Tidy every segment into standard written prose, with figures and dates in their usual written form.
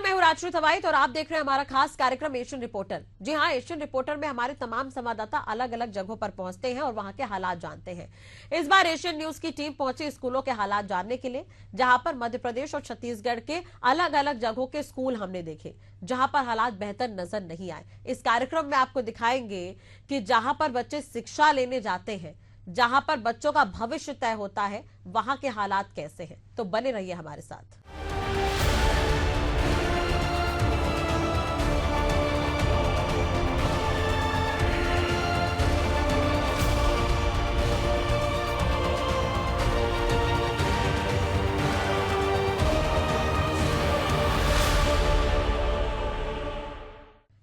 मैं हूं राजश्री थवाइत और आप देख रहे हैं हमारा खास कार्यक्रम एशियन रिपोर्टर। जी हां, एशियन रिपोर्टर में हमारे तमाम संवाददाता अलग अलग जगहों पर पहुंचते हैं और वहां के हालात जानते हैं। इस बार एशियन न्यूज की टीम पहुंची स्कूलों के हालात जानने के लिए, जहां पर मध्य प्रदेश और छत्तीसगढ़ के अलग अलग जगहों के स्कूल हमने देखे, जहां पर हालात बेहतर नजर नहीं आए। इस कार्यक्रम में आपको दिखाएंगे कि जहां पर बच्चे शिक्षा लेने जाते हैं, जहां पर बच्चों का भविष्य तय होता है, वहां के हालात कैसे हैं। तो बने रहिए हमारे साथ।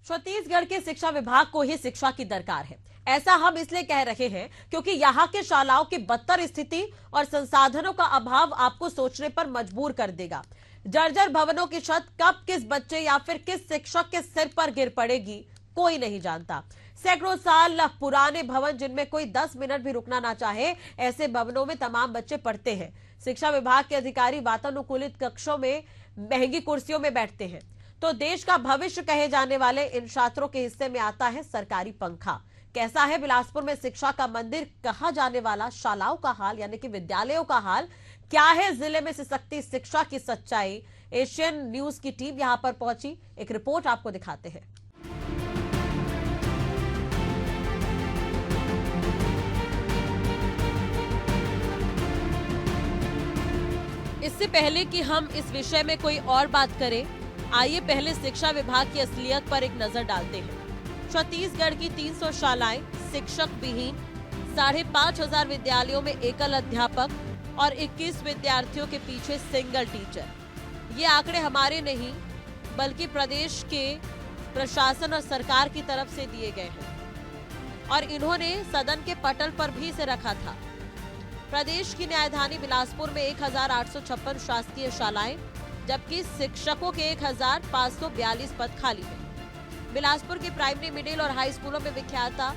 छत्तीसगढ़ के शिक्षा विभाग को ही शिक्षा की दरकार है। ऐसा हम इसलिए कह रहे हैं क्योंकि यहाँ के शालाओं की बदतर स्थिति और संसाधनों का अभाव आपको सोचने पर मजबूर कर देगा। जर्जर भवनों की छत कब किस बच्चे या फिर किस शिक्षक के सिर पर गिर पड़ेगी, कोई नहीं जानता। सैकड़ों साल पुराने भवन जिनमें कोई 10 मिनट भी रुकना ना चाहे, ऐसे भवनों में तमाम बच्चे पढ़ते हैं। शिक्षा विभाग के अधिकारी वातानुकूलित कक्षों में महंगी कुर्सियों में बैठते हैं, तो देश का भविष्य कहे जाने वाले इन छात्रों के हिस्से में आता है सरकारी पंखा। कैसा है बिलासपुर में शिक्षा का मंदिर कहा जाने वाला शालाओं का हाल, यानी कि विद्यालयों का हाल क्या है, जिले में सशक्ति शिक्षा की सच्चाई। एशियन न्यूज की टीम यहां पर पहुंची, एक रिपोर्ट आपको दिखाते हैं। इससे पहले कि हम इस विषय में कोई और बात करें, आइए पहले शिक्षा विभाग की असलियत पर एक नजर डालते हैं। छत्तीसगढ़ की 300 शालाएं शिक्षक विहीन, 5,500 विद्यालयों में एकल अध्यापक और 21 विद्यार्थियों के पीछे सिंगल टीचर। ये आंकड़े हमारे नहीं बल्कि प्रदेश के प्रशासन और सरकार की तरफ से दिए गए हैं और इन्होंने सदन के पटल पर भी इसे रखा था। प्रदेश की न्यायधानी बिलासपुर में 1,856 शासकीय शालाएं, जबकि शिक्षकों के 1,542 पद खाली हैं। बिलासपुर के प्राइमरी, मिडिल और हाई स्कूलों में विख्याता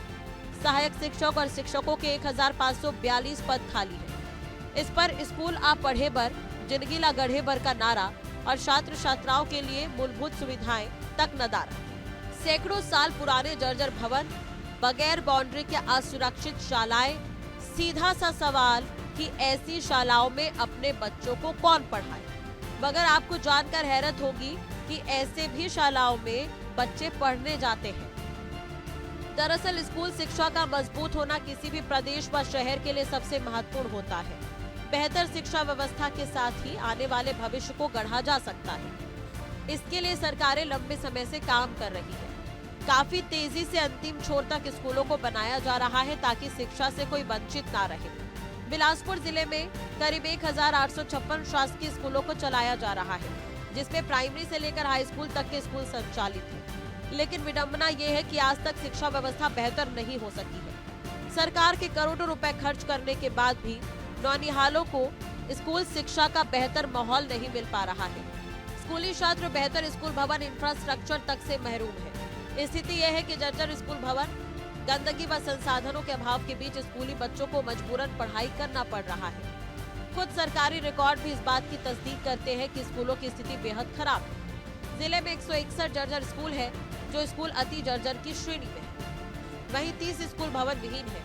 सहायक शिक्षक और शिक्षकों के 1,542 पद खाली हैं। इस पर स्कूल आप पढ़े बर, जिंदगी ला गढ़े बर का नारा और छात्र छात्राओं के लिए मूलभूत सुविधाएं तक नदारा। सैकड़ों साल पुराने जर्जर भवन, बगैर बाउंड्री के असुरक्षित शालाएं। सीधा सा सवाल कि ऐसी शालाओं में अपने बच्चों को कौन पढ़ाए। मगर आपको जानकर हैरत होगी कि ऐसे भी शालाओं में बच्चे पढ़ने जाते हैं। दरअसल स्कूल शिक्षा का मजबूत होना किसी भी प्रदेश व शहर के लिए सबसे महत्वपूर्ण होता है। बेहतर शिक्षा व्यवस्था के साथ ही आने वाले भविष्य को गढ़ा जा सकता है। इसके लिए सरकारें लंबे समय से काम कर रही है। काफी तेजी से अंतिम छोर तक स्कूलों को बनाया जा रहा है ताकि शिक्षा से कोई वंचित ना रहे। बिलासपुर जिले में करीब 1,856 शासकीय स्कूलों को चलाया जा रहा है, जिसमें प्राइमरी से लेकर हाई स्कूल तक के स्कूल संचालित हैं। लेकिन विडंबना ये है कि आज तक शिक्षा व्यवस्था बेहतर नहीं हो सकी है। सरकार के करोड़ों रुपए खर्च करने के बाद भी नौनिहालों को स्कूल शिक्षा का बेहतर माहौल नहीं मिल पा रहा है। स्कूली छात्र बेहतर स्कूल भवन इंफ्रास्ट्रक्चर तक से महरूम है। स्थिति यह है कि जर्जर स्कूल भवन, गंदगी व संसाधनों के अभाव के बीच स्कूली बच्चों को मजबूरन पढ़ाई करना पड़ रहा है। खुद सरकारी रिकॉर्ड भी इस बात की तस्दीक करते हैं कि स्कूलों की स्थिति बेहद खराब है। जिले में 161 जर्जर स्कूल है, जो स्कूल अति जर्जर की श्रेणी में है। वहीं 30 स्कूल भवन विहीन है,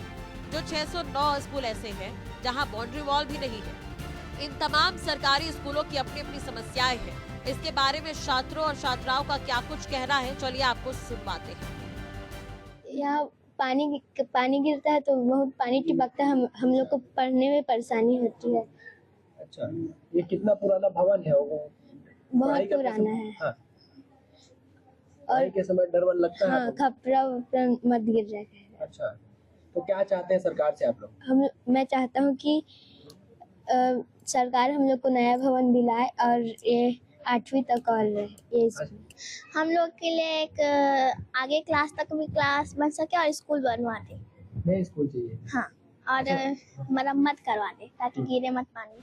जो 609 स्कूल ऐसे हैं जहां बाउंड्री वॉल भी नहीं है। इन तमाम सरकारी स्कूलों की अपनी अपनी समस्याएं हैं। इसके बारे में छात्रों और छात्राओं का क्या कुछ कहना है, चलिए आपको सुनवाते हैं। यहाँ पानी गिरता है तो बहुत पानी टपकता है, हम लोग को पढ़ने में परेशानी होती है। अच्छा, ये कितना पुराना भवन है? वो बहुत पुराना है। हाँ। और के समय डर वन लगता है? हाँ, खपरा मत गिर जाएगा। अच्छा, तो क्या चाहते हैं सरकार से आप लोग? मैं चाहता हूँ कि सरकार हम लोग को नया भवन दिलाए और ये 8वीं तक और ये हम लोग के लिए एक आगे क्लास तक भी क्लास बन सके और स्कूल बनवा दे। नया स्कूल चाहिए? हाँ, और मरम्मत करवा दे ताकि गिरे मत पानी।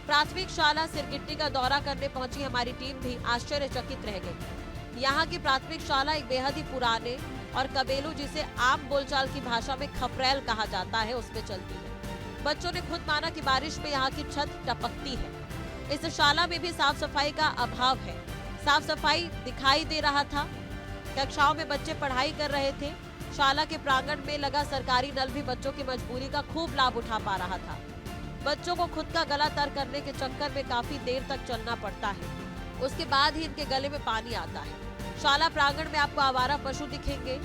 प्राथमिक शाला सिरगिट्टी का दौरा करने पहुंची हमारी टीम भी आश्चर्यचकित रह गई। यहाँ की प्राथमिक शाला एक बेहद ही पुराने और कबेलू, जिसे आम बोलचाल की भाषा में खपरेल कहा जाता है, उसमें चलती है। बच्चों ने खुद माना कि बारिश में यहाँ की छत टपकती है। इस शाला में भी साफ सफाई का अभाव है। साफ सफाई दिखाई दे रहा था। कक्षाओं में बच्चे पढ़ाई कर रहे थे। शाला के प्रांगण में लगा सरकारी नल भी बच्चों की मजबूरी का खूब लाभ उठा पा रहा था। बच्चों को खुद का गला तर करने के चक्कर में काफी देर तक चलना पड़ता है, उसके बाद ही इनके गले में पानी आता है। शाला प्रांगण में आपको आवारा पशु दिखेंगे।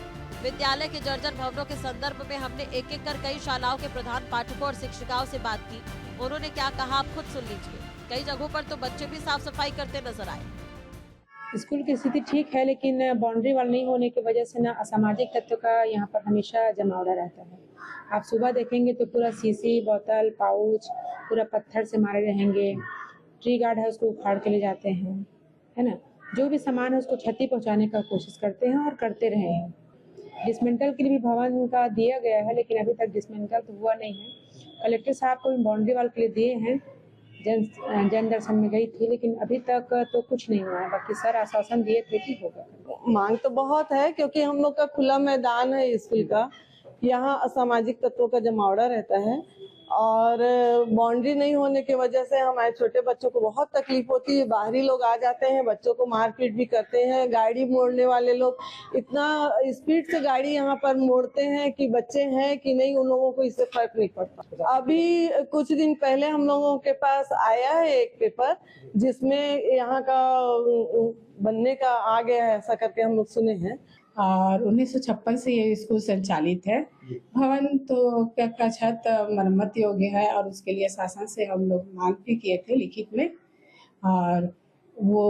विद्यालय के जर्जर भवनों के संदर्भ में हमने एक एक कर कई शालाओं के प्रधान पाठकों और शिक्षिकाओं से बात की। उन्होंने क्या कहा आप खुद सुन लीजिए। कई जगहों पर तो बच्चे भी साफ सफाई करते नजर आए। स्कूल की स्थिति ठीक है, लेकिन बाउंड्री वाल नहीं होने की वजह से ना असामाजिक तत्व का यहाँ पर हमेशा जमावड़ा रहता है। आप सुबह देखेंगे तो पूरा शीशी, बोतल, पाउच पूरा पत्थर से मारे रहेंगे। ट्री गार्ड है उसको उखाड़ के ले जाते हैं, है ना। जो भी सामान है उसको क्षति पहुंचाने का कोशिश करते हैं और करते रहे हैं। डिसमेंटल के लिए भी भवन का दिया गया है, लेकिन अभी तक डिसमेंटल तो हुआ नहीं है। कलेक्टर साहब को बाउंड्री वाल के लिए दिए हैं, जन दर्शन में गई थी, लेकिन अभी तक तो कुछ नहीं हुआ है। बाकी सर आश्वासन दिए थे कि होगा। मांग तो बहुत है, क्योंकि हम लोग का खुला मैदान है स्कूल का, यहाँ असामाजिक तत्वों का जमावड़ा रहता है और बाउंड्री नहीं होने की वजह से हमारे छोटे बच्चों को बहुत तकलीफ होती है। बाहरी लोग आ जाते हैं, बच्चों को मारपीट भी करते हैं। गाड़ी मोड़ने वाले लोग इतना स्पीड से गाड़ी यहाँ पर मोड़ते हैं कि बच्चे हैं कि नहीं, उन लोगों को इससे फर्क नहीं पड़ता। अभी कुछ दिन पहले हम लोगों के पास आया है एक पेपर जिसमें यहाँ का बनने का आ गया है, ऐसा करके हम लोग सुने हैं। और 1956 से ये स्कूल संचालित है। भवन तो का छत मरम्मत योग्य है और उसके लिए शासन से हम लोग मांग भी किए थे लिखित में, और वो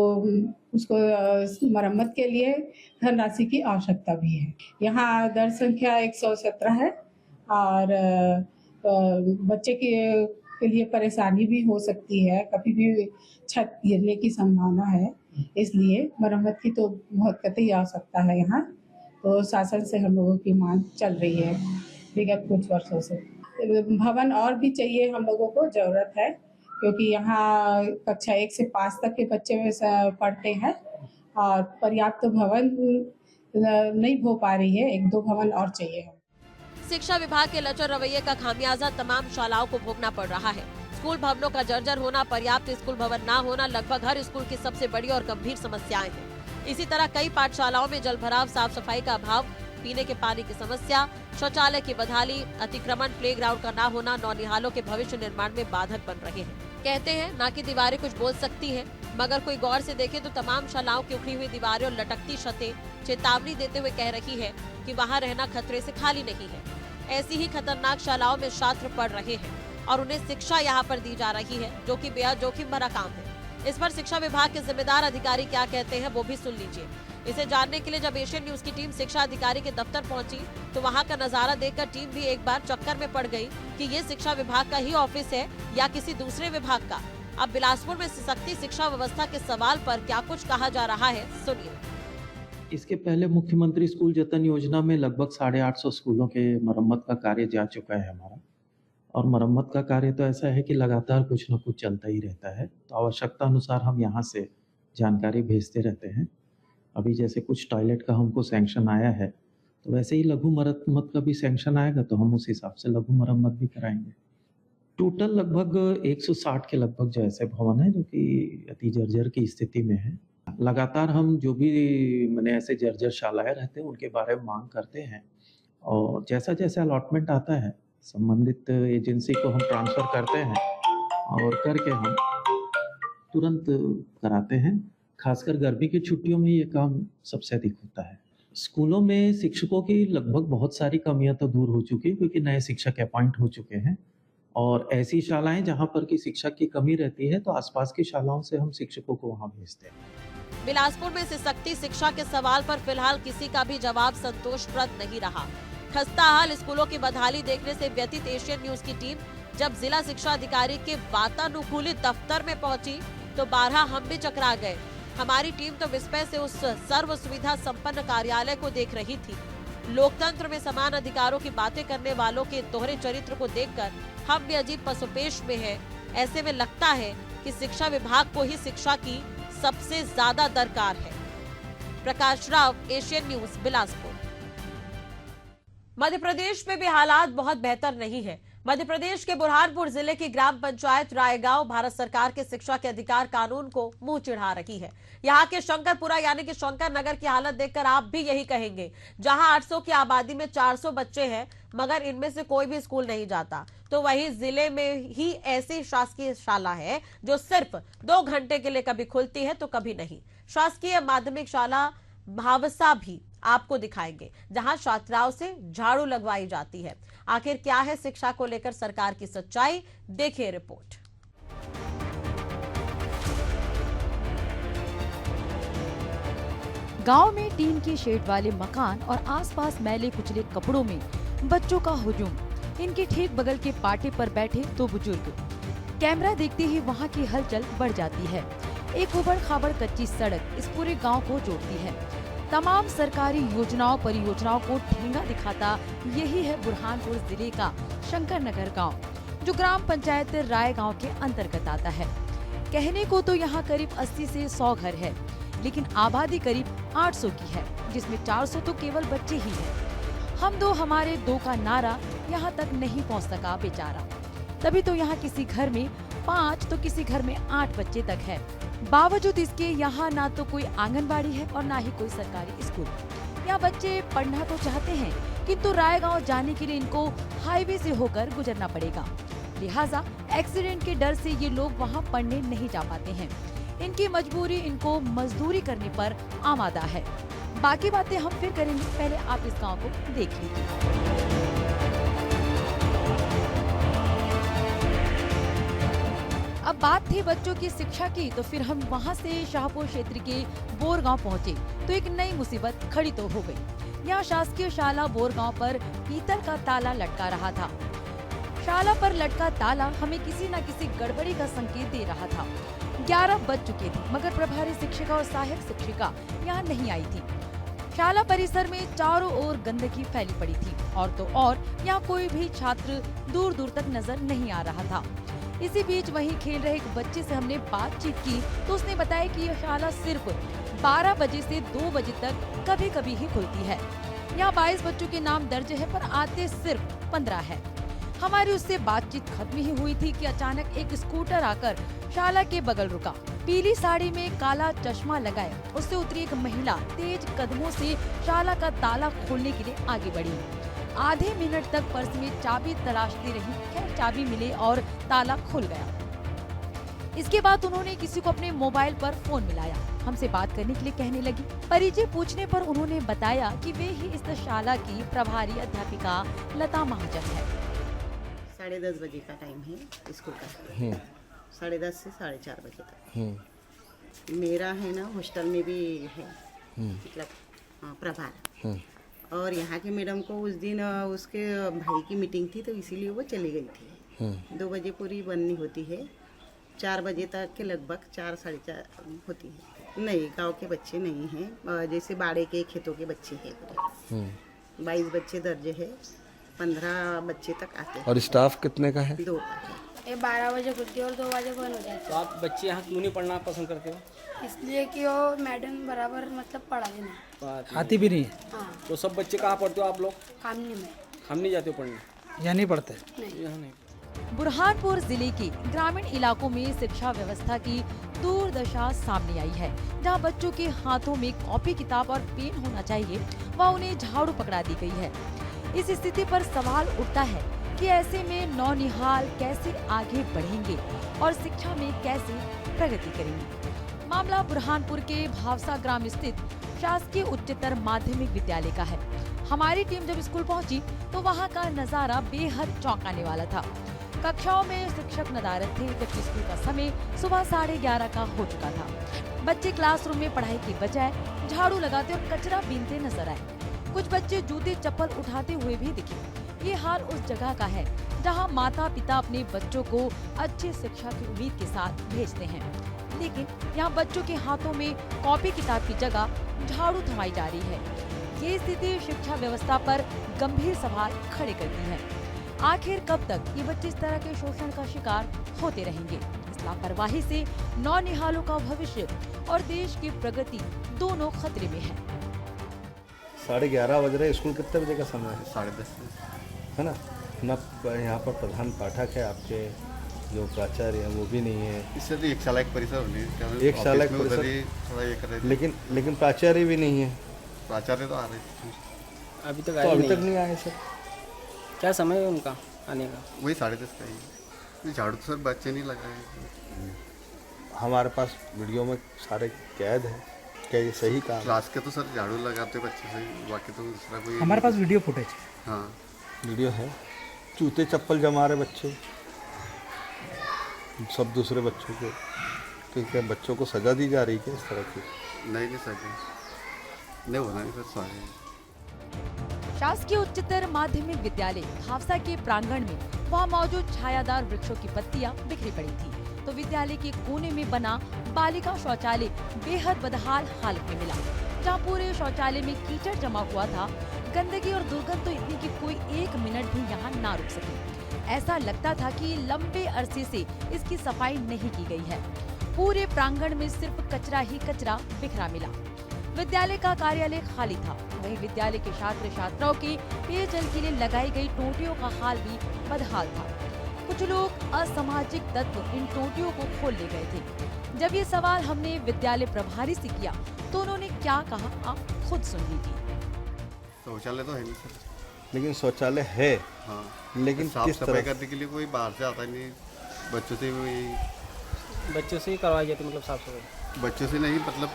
उसको मरम्मत के लिए धनराशि की आवश्यकता भी है। यहाँ दर संख्या 117 है और बच्चे के लिए परेशानी भी हो सकती है, कभी भी छत गिरने की संभावना है, इसलिए मरम्मत की तो बहुत कतई आवश्यकता है। यहाँ तो शासन से हम लोगों की मांग चल रही है विगत कुछ वर्षों से। भवन और भी चाहिए, हम लोगों को जरूरत है, क्योंकि यहाँ कक्षा 1 से 5 तक के बच्चे पढ़ते हैं और पर्याप्त भवन नहीं हो पा रही है। 1-2 भवन और चाहिए। शिक्षा विभाग के लचर रवैये का खामियाजा तमाम शालाओं को भोगना पड़ रहा है। स्कूल भवनों का जर्जर होना, पर्याप्त स्कूल भवन न होना लगभग हर स्कूल की सबसे बड़ी और गंभीर समस्याएं हैं। इसी तरह कई पाठशालाओं में जल भराव, साफ सफाई का अभाव, पीने के पानी की समस्या, शौचालय की बदहाली, अतिक्रमण, प्लेग्राउंड का न होना नौनिहालों के भविष्य निर्माण में बाधक बन रहे हैं। कहते हैं ना कि दीवारें कुछ बोल सकती हैं, मगर कोई गौर से देखे तो तमाम शालाओं की उखड़ी हुई दीवारें और लटकती छतें चेतावनी देते हुए कह रही है कि वहाँ रहना खतरे से खाली नहीं है। ऐसी ही खतरनाक शालाओं में छात्र पढ़ रहे हैं और उन्हें शिक्षा यहाँ पर दी जा रही है, जो कि बेहद जोखिम भरा काम है। इस पर शिक्षा विभाग के जिम्मेदार अधिकारी क्या कहते हैं वो भी सुन लीजिए। इसे जानने के लिए जब एशियन न्यूज की टीम शिक्षा अधिकारी के दफ्तर पहुंची तो वहां का नजारा देखकर टीम भी एक बार चक्कर में पड़ गई कि ये शिक्षा विभाग का ही ऑफिस है या किसी दूसरे विभाग का। अब बिलासपुर में सख्ती शिक्षा व्यवस्था के सवाल पर क्या कुछ कहा जा रहा है, सुनिए। इसके पहले मुख्यमंत्री स्कूल जतन योजना में लगभग 850 स्कूलों के मरम्मत का कार्य जा चुका है हमारा, और मरम्मत का कार्य तो ऐसा है कि लगातार कुछ न कुछ चलता ही रहता है। तो आवश्यकता अनुसार हम यहाँ से जानकारी भेजते रहते हैं। अभी जैसे कुछ टॉयलेट का हमको सैंक्शन आया है, तो वैसे ही लघु मरम्मत का भी सैंक्शन आएगा तो हम उस हिसाब से लघु मरम्मत भी कराएंगे। टोटल लगभग 160 के लगभग जो ऐसे भवन है जो कि अति जर्जर की स्थिति में है। लगातार हम जो भी मैंने ऐसे जर्जर शालाएं रहते हैं उनके बारे में मांग करते हैं, और जैसा जैसा अलॉटमेंट आता है संबंधित एजेंसी को हम ट्रांसफ़र करते हैं और करके हम तुरंत कराते हैं। खासकर गर्मी की छुट्टियों में ये काम सबसे अधिक होता है। स्कूलों में शिक्षकों की लगभग बहुत सारी कमियां तो दूर हो चुकी है, क्योंकि नए शिक्षक अपॉइंट हो चुके हैं, और ऐसी शालाएं जहां पर की शिक्षक की कमी रहती है तो आसपास की शालाओं से हम शिक्षकों को वहां भेजते हैं। बिलासपुर में सख्ती शिक्षा के सवाल पर फिलहाल किसी का भी जवाब संतोषप्रद नहीं रहा। खस्ता हाल स्कूलों की बदहाली देखने से व्यतीत एशियन न्यूज की टीम जब जिला शिक्षा अधिकारी के वातानुकूलित दफ्तर में पहुंची तो 12 हम भी चकरा गए। हमारी टीम तो विस्मय से उस सर्व सुविधा संपन्न कार्यालय को देख रही थी। लोकतंत्र में समान अधिकारों की बातें करने वालों के दोहरे चरित्र को देखकर हम भी अजीब पसोपेश में हैं। ऐसे में लगता है कि शिक्षा विभाग को ही शिक्षा की सबसे ज्यादा दरकार है। Prakash Rao, Asian news, Bilaspur. मध्य प्रदेश में भी हालात बहुत बेहतर नहीं है। मध्य प्रदेश के बुरहानपुर जिले की ग्राम पंचायत रायगांव भारत सरकार के शिक्षा के अधिकार कानून को मुंह चिढ़ा रही है। यहाँ के शंकरपुरा यानी कि शंकर नगर की हालत देखकर आप भी यही कहेंगे, जहां 800 की आबादी में 400 बच्चे हैं मगर इनमें से कोई भी स्कूल नहीं जाता। तो वहीं जिले में ही ऐसी शासकीय शाला है जो सिर्फ 2 घंटे के लिए कभी खुलती है तो कभी नहीं। शासकीय माध्यमिक शाला भावसा भी आपको दिखाएंगे, जहां छात्राओं से झाड़ू लगवाई जाती है। आखिर क्या है शिक्षा को लेकर सरकार की सच्चाई, देखिए रिपोर्ट। गांव में टीन की शेड वाले मकान और आसपास मैले कुचले कपड़ों में बच्चों का हुजूम। इनके ठीक बगल के पाटे पर बैठे 2 बुजुर्ग। कैमरा देखते ही वहां की हलचल बढ़ जाती है। एक उबड़ खाबड़ कच्ची सड़क इस पूरे गांव को जोड़ती है। तमाम सरकारी योजनाओं परियोजनाओं को ठेंगा दिखाता यही है बुरहानपुर जिले का शंकर नगर गाँव, जो ग्राम पंचायत रायगांव के अंतर्गत आता है। कहने को तो यहाँ करीब 80 से 100 घर है, लेकिन आबादी करीब 800 की है, जिसमें 400 तो केवल बच्चे ही हैं। हम दो हमारे दो का नारा यहाँ तक नहीं पहुँच सका बेचारा। तभी तो यहाँ किसी घर में 5 तो किसी घर में 8 बच्चे तक है। बावजूद इसके यहाँ ना तो कोई आंगनबाड़ी है और ना ही कोई सरकारी स्कूल। यहाँ बच्चे पढ़ना तो चाहते हैं, किंतु रायगांव जाने के लिए इनको हाईवे से होकर गुजरना पड़ेगा। लिहाजा एक्सीडेंट के डर से ये लोग वहाँ पढ़ने नहीं जा पाते हैं। इनकी मजबूरी इनको मजदूरी करने पर आमादा है। बाकी बातें हम फिर करेंगे, पहले आप इस गाँव को देख लीजिए। अब बात थी बच्चों की शिक्षा की, तो फिर हम वहां से शाहपुर क्षेत्र के बोरगांव पहुंचे तो एक नई मुसीबत खड़ी तो हो गई। यहाँ शासकीय शाला बोरगांव पर पीतल का ताला लटका रहा था। शाला पर लटका ताला हमें किसी न किसी गड़बड़ी का संकेत दे रहा था। 11 बज चुके थे मगर प्रभारी शिक्षिका और सहायक शिक्षिका यहाँ नहीं आई थी। शाला परिसर में चारों ओर गंदगी फैली पड़ी थी और तो और यहाँ कोई भी छात्र दूर दूर तक नजर नहीं आ रहा था। इसी बीच वहीं खेल रहे एक बच्चे से हमने बातचीत की तो उसने बताया कि यह शाला सिर्फ 12 बजे से 2 बजे तक कभी कभी ही खुलती है। यहाँ 22 बच्चों के नाम दर्ज है पर आते सिर्फ 15 है। हमारी उससे बातचीत खत्म ही हुई थी कि अचानक एक स्कूटर आकर शाला के बगल रुका। पीली साड़ी में काला चश्मा लगाए उससे उतरी एक महिला तेज कदमों से शाला का ताला खोलने के लिए आगे बढ़ी। आधे मिनट तक पर्स में चाबी तलाशती रही, खैर चाबी मिले और ताला खुल गया। इसके बाद उन्होंने किसी को अपने मोबाइल पर फोन मिलाया, हमसे बात करने के लिए कहने लगी। परिचय पूछने पर उन्होंने बताया कि वे ही इस शाला की प्रभारी अध्यापिका लता महाजन है। 10:30 बजे का टाइम है स्कूल का, 10:30 से 4:30 बजे तक। मेरा है ना हॉस्टल में भी है मतलब प्रभार, और यहाँ के मैडम को उस दिन उसके भाई की मीटिंग थी तो इसीलिए वो चली गई थी। 2 बजे पूरी बननी होती है, 4 बजे तक के लगभग 4 साढ़े 4 होती है। नहीं, गांव के बच्चे नहीं हैं, जैसे बाड़े के खेतों के बच्चे हैं। 22 बच्चे दर्ज है, 15 बच्चे तक आते हैं। और स्टाफ कितने का है? 2 का है। ये 12 बजे खुलती है और 2 बजे बंद हो जाती है। तो आप बच्चे यहाँ क्यों नहीं पढ़ना पसंद करते हो? इसलिए कि वो मैडम बराबर मतलब पढ़ाते नहीं। आती भी नहीं है। हाँ, तो सब बच्चे कहाँ पढ़ते हो आप लोग? कामनी में। हम नहीं जाते हो पढ़ने? यहाँ नहीं पढ़ते। यहाँ नहीं। बुरहानपुर जिले के ग्रामीण इलाकों में शिक्षा व्यवस्था की दुर्दशा सामने आई है। जहां बच्चों के हाथों में कॉपी किताब और पेन होना चाहिए, वहां उन्हें झाड़ू पकड़ा दी गई है। इस स्थिति पर सवाल उठता है कि ऐसे में नौनिहाल कैसे आगे बढ़ेंगे और शिक्षा में कैसे प्रगति करेंगे। मामला बुरहानपुर के भावसा ग्राम स्थित शासकीय उच्चतर माध्यमिक विद्यालय का है। हमारी टीम जब स्कूल पहुंची तो वहां का नजारा बेहद चौंकाने वाला था। कक्षाओं में शिक्षक नदारद थे, जबकि स्कूल का समय सुबह 11:30 का हो चुका था। बच्चे क्लासरूम में पढ़ाई के बजाय झाड़ू लगाते और कचरा बीनते नजर आए। कुछ बच्चे जूते चप्पल उठाते हुए भी दिखे। ये हाल उस जगह का है जहां माता पिता अपने बच्चों को अच्छी शिक्षा की उम्मीद के साथ भेजते हैं, लेकिन यहाँ बच्चों के हाथों में कॉपी किताब की जगह झाड़ू थमाई जा रही है। ये स्थिति शिक्षा व्यवस्था पर गंभीर सवाल खड़े करती है। आखिर कब तक ये बच्चे इस तरह के शोषण का शिकार होते रहेंगे? इस लापरवाही से नौनिहालों का भविष्य और देश की प्रगति दोनों खतरे में है। 11:30 बज रहे, स्कूल कितने बजे का समय है? 10:30 है ना? न यहाँ पर प्रधान पाठक है, आपके जो प्राचार्य हैं वो भी नहीं है। इससे तो एक साल एक परिसर होने एक साल एक परिसर, थोड़ा ये कर रहे थे। लेकिन प्राचार्य भी नहीं है। प्राचार्य तो आ रहे थे, अभी तक तो अभी तक नहीं आए सर। क्या समय है उनका आने का? वही 10:30 का ही। झाड़ू तो सर बच्चे नहीं लगाए। हमारे पास वीडियो में सारे कैद है, क्या ये सही काम? क्लास के तो सर झाड़ू लगाते बच्चे से, बाकी तो दूसरा कोई। हमारे पास वीडियो फुटेज है। हाँ वीडियो है, जूते चप्पल जमा रहे बच्चे सब दूसरे बच्चों को। ठीक है, बच्चों को सजा दी जा रही है इस तरह की? नहीं सर, नहीं होना नहीं सर, सॉरी। शासकीय उच्चतर माध्यमिक विद्यालय खावसा के प्रांगण में वहां मौजूद छायादार वृक्षों की पत्तियां बिखरी पड़ी थी, तो विद्यालय के कोने में बना बालिका शौचालय बेहद बदहाल हालत में मिला, जहां पूरे शौचालय में कीचड़ जमा हुआ था। गंदगी और दुर्गंध तो इतनी कि कोई 1 मिनट भी यहाँ ना रुक सके। ऐसा लगता था कि लंबे अरसे से इसकी सफाई नहीं की गई है। पूरे प्रांगण में सिर्फ कचरा ही कचरा बिखरा मिला। विद्यालय का कार्यालय खाली था, वहीं विद्यालय के छात्र छात्राओं के पेयजल के लिए लगाई गई टोटियों का हाल भी बदहाल था। कुछ लोग असामाजिक तत्व इन टोटियों को खोल ले गए थे। जब ये सवाल हमने विद्यालय प्रभारी से किया तो उन्होंने क्या कहा, आप खुद सुन लीजिए। शौचालय तो है नहीं सर। लेकिन शौचालय है। हाँ, लेकिन साफ किस सफाई तरह? करने के लिए कोई बाहर से आता नहीं, बच्चों से ही करवाई जाती, मतलब साफ सफाई बच्चों से नहीं, मतलब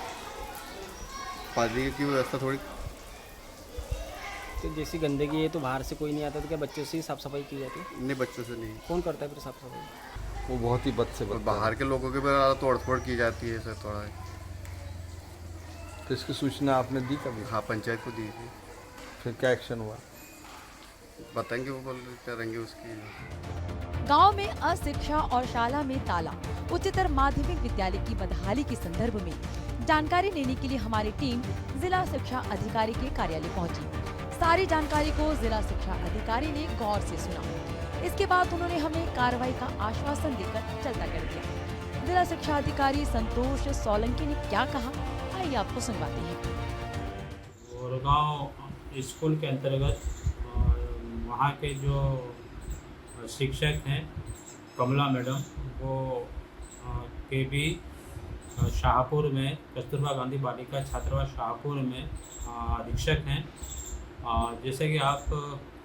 पानी की व्यवस्था थोड़ी। तो जैसी गंदगी है तो बाहर से कोई नहीं आता, तो क्या बच्चों से ही साफ सफाई की जाती है? नहीं, बच्चों से नहीं। कौन करता है फिर साफ सफाई? वो बहुत ही बद से और बद। बाहर के लोगों के भी तोड़ फोड़ की जाती है सर थोड़ा। तो इसकी सूचना आपने दी कभी? हाँ, पंचायत को दी थी। फिर क्या एक्शन हुआ? बताएंगे, वो बोल करेंगे उसकी। गांव में अशिक्षा और शाला में ताला। उच्चतर माध्यमिक विद्यालय की बदहाली के संदर्भ में जानकारी लेने के लिए हमारी टीम जिला शिक्षा अधिकारी के कार्यालय पहुंची। सारी जानकारी को जिला शिक्षा अधिकारी ने गौर से सुना। इसके बाद उन्होंने हमें कार्रवाई का आश्वासन देकर चलता कर दिया। जिला शिक्षा अधिकारी संतोष सोलंकी ने क्या कहा, आइए आपको सुनवाते हैं। बोरगांव स्कूल के अंतर्गत वहाँ के जो शिक्षक हैं कमला मैडम, वो के भी शाहपुर में कस्तूरबा गांधी बालिका छात्रावास शाहपुर में अधीक्षक हैं। जैसे कि आप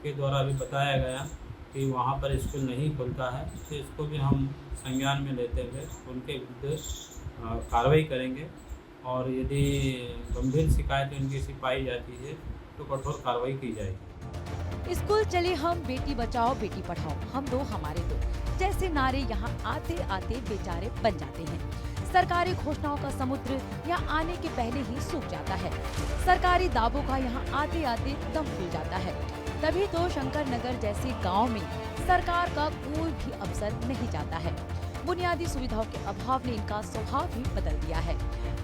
के द्वारा अभी बताया गया कि वहाँ पर स्कूल नहीं खुलता है, तो इसको भी हम संज्ञान में लेते हुए उनके विरुद्ध कार्रवाई करेंगे, और यदि गंभीर शिकायत उनकी से पाई जाती है तो कठोर कार्रवाई की जाएगी। स्कूल चले हम, बेटी बचाओ बेटी पढ़ाओ, हम दो हमारे दो जैसे नारे यहाँ आते आते बेचारे बन जाते हैं। सरकारी घोषणाओं का समुद्र यहाँ आने के पहले ही सूख जाता है। सरकारी दावों का यहाँ आते आते दम खुल जाता है। तभी तो शंकर नगर जैसे गांव में सरकार का कोई भी अफसर नहीं जाता है। बुनियादी सुविधाओं के अभाव ने इनका स्वभाव भी बदल दिया है।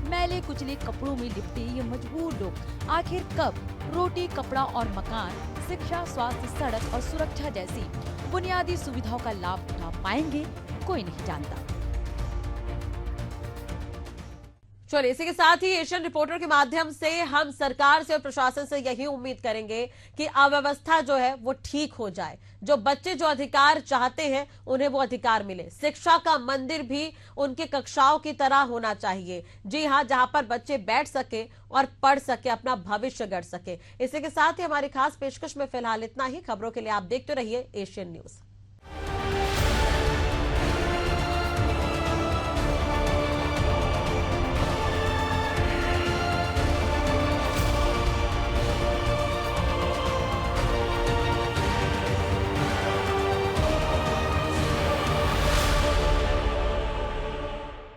मैले कुचले कपड़ों में लिपटे ये मजबूर लोग आखिर कब रोटी, कपड़ा और मकान, शिक्षा, स्वास्थ्य, सड़क और सुरक्षा जैसी बुनियादी सुविधाओं का लाभ उठा पाएंगे, कोई नहीं जानता। चलिए, इसी के साथ ही एशियन रिपोर्टर के माध्यम से हम सरकार से और प्रशासन से यही उम्मीद करेंगे कि अव्यवस्था जो है वो ठीक हो जाए। जो बच्चे जो अधिकार चाहते हैं उन्हें वो अधिकार मिले। शिक्षा का मंदिर भी उनके कक्षाओं की तरह होना चाहिए। जी हाँ, जहां पर बच्चे बैठ सके और पढ़ सके, अपना भविष्य गढ़ सके। इसी के साथ ही हमारी खास पेशकश में फिलहाल इतना ही। खबरों के लिए आप देखते रहिए एशियन न्यूज।